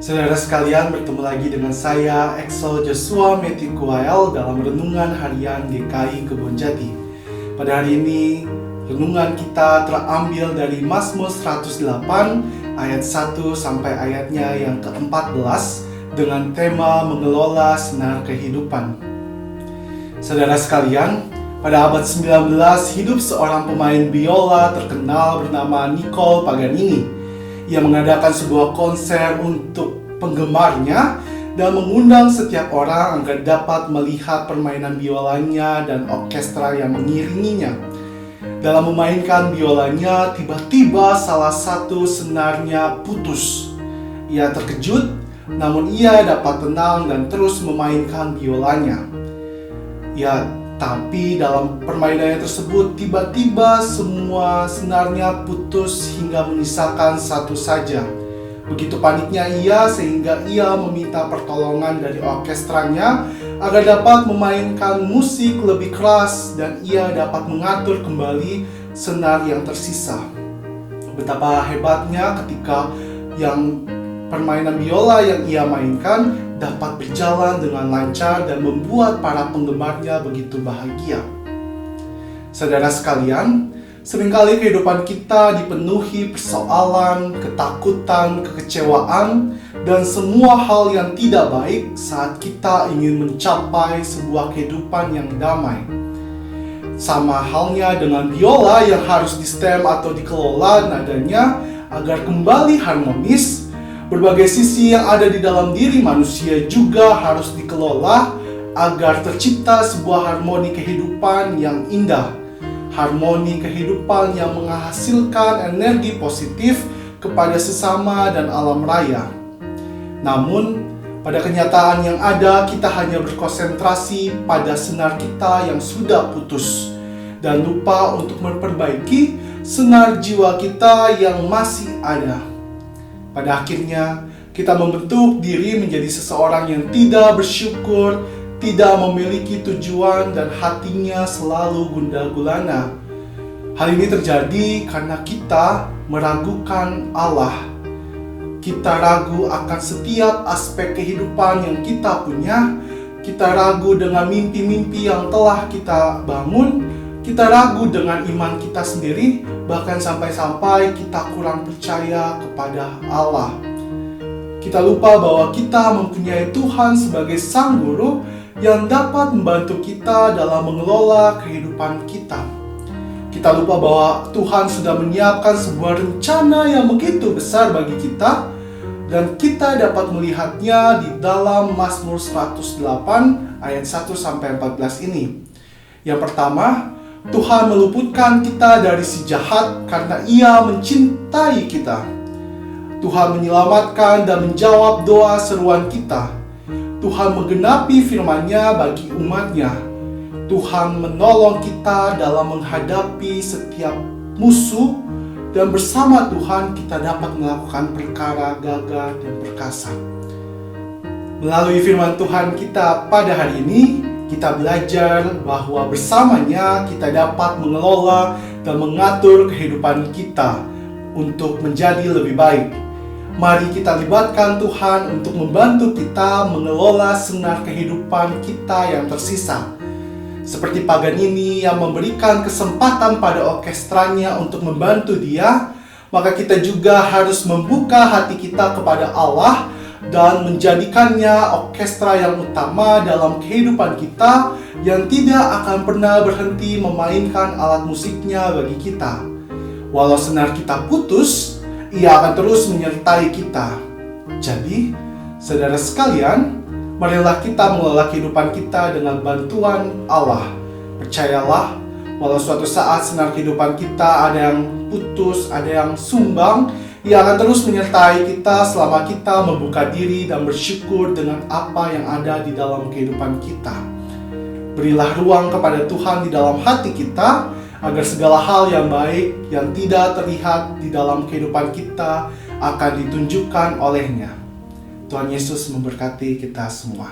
Saudara sekalian, bertemu lagi dengan saya, Exo Joshua Metikuael, dalam Renungan Harian GKI Kebonjati. Pada hari ini, renungan kita terambil dari Mazmur 108 ayat 1 sampai ayatnya yang ke-14 dengan tema mengelola senar kehidupan. Saudara sekalian, pada abad 19 hidup seorang pemain biola terkenal bernama Niccolò Paganini. Ia mengadakan sebuah konser untuk penggemarnya dan mengundang setiap orang agar dapat melihat permainan biolanya dan orkestra yang mengiringinya. Dalam memainkan biolanya, tiba-tiba salah satu senarnya putus. Ia terkejut, namun ia dapat tenang dan terus memainkan biolanya. Tapi dalam permainannya tersebut, tiba-tiba semua senarnya putus hingga menyisakan satu saja. Begitu paniknya ia sehingga ia meminta pertolongan dari orkestranya agar dapat memainkan musik lebih keras dan ia dapat mengatur kembali senar yang tersisa. Betapa hebatnya ketika permainan biola yang ia mainkan dapat berjalan dengan lancar dan membuat para penggemarnya begitu bahagia. Saudara sekalian, seringkali kehidupan kita dipenuhi persoalan, ketakutan, kekecewaan, dan semua hal yang tidak baik saat kita ingin mencapai sebuah kehidupan yang damai. Sama halnya dengan biola yang harus di-stem atau dikelola nadanya agar kembali harmonis. Berbagai sisi yang ada di dalam diri manusia juga harus dikelola agar tercipta sebuah harmoni kehidupan yang indah. Harmoni kehidupan yang menghasilkan energi positif kepada sesama dan alam raya. Namun, pada kenyataan yang ada, kita hanya berkonsentrasi pada senar kita yang sudah putus dan lupa untuk memperbaiki senar jiwa kita yang masih ada. Pada akhirnya, kita membentuk diri menjadi seseorang yang tidak bersyukur, tidak memiliki tujuan, dan hatinya selalu gundah gulana. Hal ini terjadi karena kita meragukan Allah. Kita ragu akan setiap aspek kehidupan yang kita punya. Kita ragu dengan mimpi-mimpi yang telah kita bangun. Kita ragu dengan iman kita sendiri, bahkan sampai-sampai kita kurang percaya kepada Allah. Kita lupa bahwa kita mempunyai Tuhan sebagai Sang Guru yang dapat membantu kita dalam mengelola kehidupan kita. Kita lupa bahwa Tuhan sudah menyiapkan sebuah rencana yang begitu besar bagi kita, dan kita dapat melihatnya di dalam Mazmur 108 ayat 1-14 ini. Yang pertama, Tuhan meluputkan kita dari si jahat karena Ia mencintai kita. Tuhan menyelamatkan dan menjawab doa seruan kita. Tuhan menggenapi firman-Nya bagi umat-Nya. Tuhan menolong kita dalam menghadapi setiap musuh, dan bersama Tuhan kita dapat melakukan perkara gagah dan perkasa. Melalui firman Tuhan kita pada hari ini, kita belajar bahwa bersamanya kita dapat mengelola dan mengatur kehidupan kita untuk menjadi lebih baik. Mari kita libatkan Tuhan untuk membantu kita mengelola senar kehidupan kita yang tersisa. Seperti Paganini yang memberikan kesempatan pada orkestranya untuk membantu dia, maka kita juga harus membuka hati kita kepada Allah dan menjadikannya orkestra yang utama dalam kehidupan kita yang tidak akan pernah berhenti memainkan alat musiknya bagi kita. Walau senar kita putus, Ia akan terus menyertai kita. Jadi, saudara sekalian, marilah kita mengelola kehidupan kita dengan bantuan Allah. Percayalah, walau suatu saat senar kehidupan kita ada yang putus, ada yang sumbang, Ia akan terus menyertai kita selama kita membuka diri dan bersyukur dengan apa yang ada di dalam kehidupan kita. Berilah ruang kepada Tuhan di dalam hati kita, agar segala hal yang baik yang tidak terlihat di dalam kehidupan kita akan ditunjukkan oleh-Nya. Tuhan Yesus memberkati kita semua.